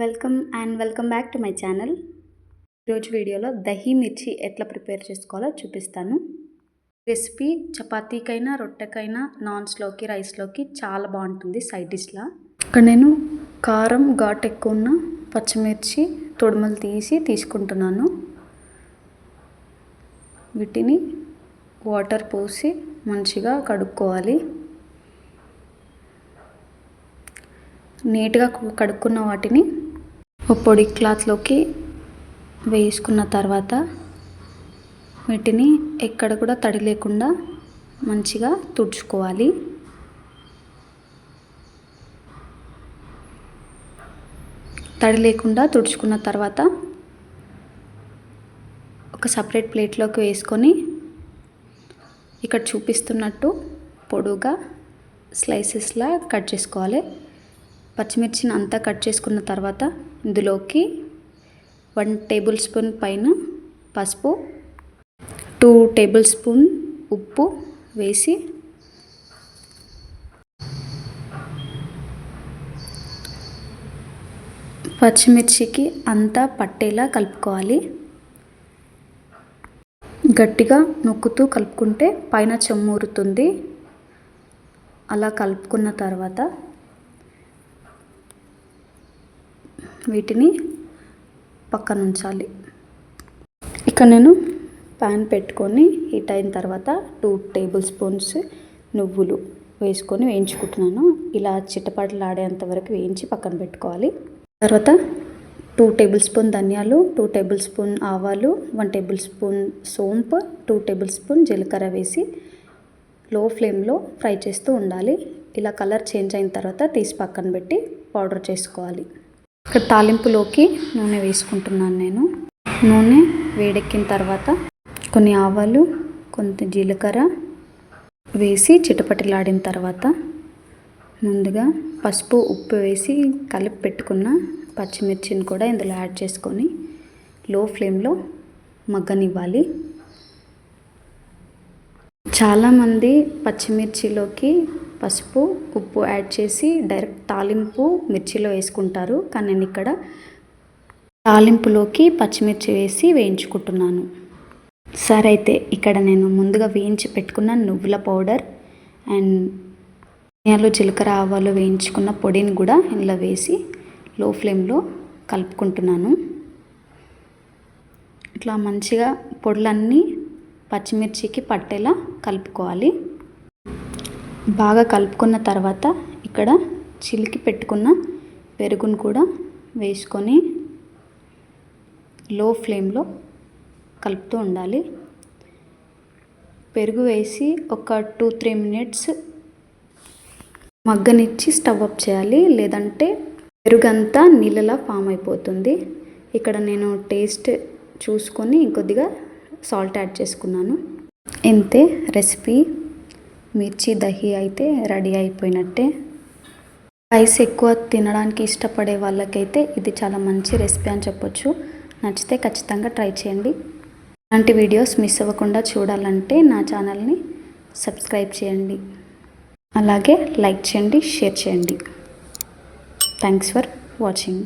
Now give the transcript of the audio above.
Welcome back to my channel. ఈరోజు వీడియోలో దహీ మిర్చి ఎట్లా ప్రిపేర్ చేసుకోవాలో చూపిస్తాను. రెసిపీ చపాతీకైనా రొట్టెకైనా నాన్స్లోకి రైస్లోకి చాలా బాగుంటుంది సైడ్ డిష్లా. ఇక్కడ నేను కారం ఘాటు ఎక్కువ ఉన్న పచ్చిమిర్చి తొడుమలు తీసుకుంటున్నాను. వీటిని వాటర్ పోసి మంచిగా కడుక్కోవాలి. నీట్గా కడుక్కున్న వాటిని ఒక పొడి క్లాత్లోకి వేసుకున్న తర్వాత వీటిని ఎక్కడ కూడా తడి లేకుండా మంచిగా తుడుచుకోవాలి. తడి లేకుండా తుడుచుకున్న తర్వాత ఒక సపరేట్ ప్లేట్లోకి వేసుకొని ఇక్కడ చూపిస్తున్నట్టు పొడుగా స్లైసెస్లా కట్ చేసుకోవాలి. పచ్చిమిర్చిని అంతా కట్ చేసుకున్న తర్వాత ఇందులోకి 1 టేబుల్ స్పూన్ పైన పసుపు, 2 టేబుల్ స్పూన్ ఉప్పు వేసి పచ్చిమిర్చికి అంతా పట్టేలా కలుపుకోవాలి. గట్టిగా నొక్కుతూ కలుపుకుంటే పైన చెమ్మూరుతుంది. అలా కలుపుకున్న తర్వాత వీటిని పక్కన ఉంచాలి. ఇక నేను ప్యాన్ పెట్టుకొని హీట్ అయిన తర్వాత 2 టేబుల్ స్పూన్స్ నువ్వులు వేసుకొని వేయించుకుంటున్నాను. ఇలా చిటపటలాడేంత వరకు వేయించి పక్కన పెట్టుకోవాలి. తర్వాత 2 టేబుల్ స్పూన్ ధనియాలు, 2 టేబుల్ స్పూన్ ఆవాలు, 1 టేబుల్ స్పూన్ సోంపు, 2 టేబుల్ స్పూన్ జీలకర్ర వేసి లో ఫ్లేమ్లో ఫ్రై చేస్తూ ఉండాలి. ఇలా కలర్ చేంజ్ అయిన తర్వాత తీసి పక్కన పెట్టి పౌడర్ చేసుకోవాలి. ఇక్కడ తాలింపులోకి నూనె వేసుకుంటున్నాను నేను. నూనె వేడెక్కిన తర్వాత కొన్ని ఆవాలు, కొంత జీలకర్ర వేసి చిటపటలాడిన తర్వాత ముందుగా పసుపు ఉప్పు వేసి కలిపి పెట్టుకున్న పచ్చిమిర్చిని కూడా ఇందులో యాడ్ చేసుకొని లో ఫ్లేమ్లో మగ్గనివ్వాలి. చాలామంది పచ్చిమిర్చిలోకి పసుపు ఉప్పు యాడ్ చేసి డైరెక్ట్ తాలింపు మిర్చిలో వేసుకుంటారు. కానీ నేను ఇక్కడ తాలింపులోకి పచ్చిమిర్చి వేసి వేయించుకుంటున్నాను. సరే, అయితే ఇక్కడ నేను ముందుగా వేయించి పెట్టుకున్న నువ్వుల పౌడర్ అండ్ ధనియాలు, జీలకర్ర, ఆవాలు వేయించుకున్న పొడిని కూడా ఇందులో వేసి లో ఫ్లేమ్లో కలుపుకుంటున్నాను. ఇట్లా మంచిగా పొడులన్నీ పచ్చిమిర్చికి పట్టేలా కలుపుకోవాలి. బాగా కలుపుకున్న తర్వాత ఇక్కడ చిలికి పెట్టుకున్న పెరుగును కూడా వేసుకొని లో ఫ్లేమ్లో కలుపుతూ ఉండాలి. పెరుగు వేసి ఒక 2-3 మినిట్స్ మగ్గనిచ్చి స్టవ్ ఆఫ్ చేయాలి. లేదంటే పెరుగంతా నీళ్ళలా ఫామ్ అయిపోతుంది. ఇక్కడ నేను టేస్ట్ చూసుకొని ఇంకొద్దిగా సాల్ట్ యాడ్ చేసుకున్నాను. ఇంతే, రెసిపీ మిర్చి దహీ అయితే రెడీ అయిపోయినట్టే. స్పైస్ ఎక్కువ తినడానికి ఇష్టపడే వాళ్ళకైతే ఇది చాలా మంచి రెసిపీ అని చెప్పొచ్చు. నచ్చితే ఖచ్చితంగా ట్రై చేయండి. ఇలాంటి వీడియోస్ మిస్ అవ్వకుండా చూడాలంటే నా ఛానల్ని సబ్స్క్రైబ్ చేయండి. అలాగే లైక్ చేయండి, షేర్ చేయండి. Thanks for watching.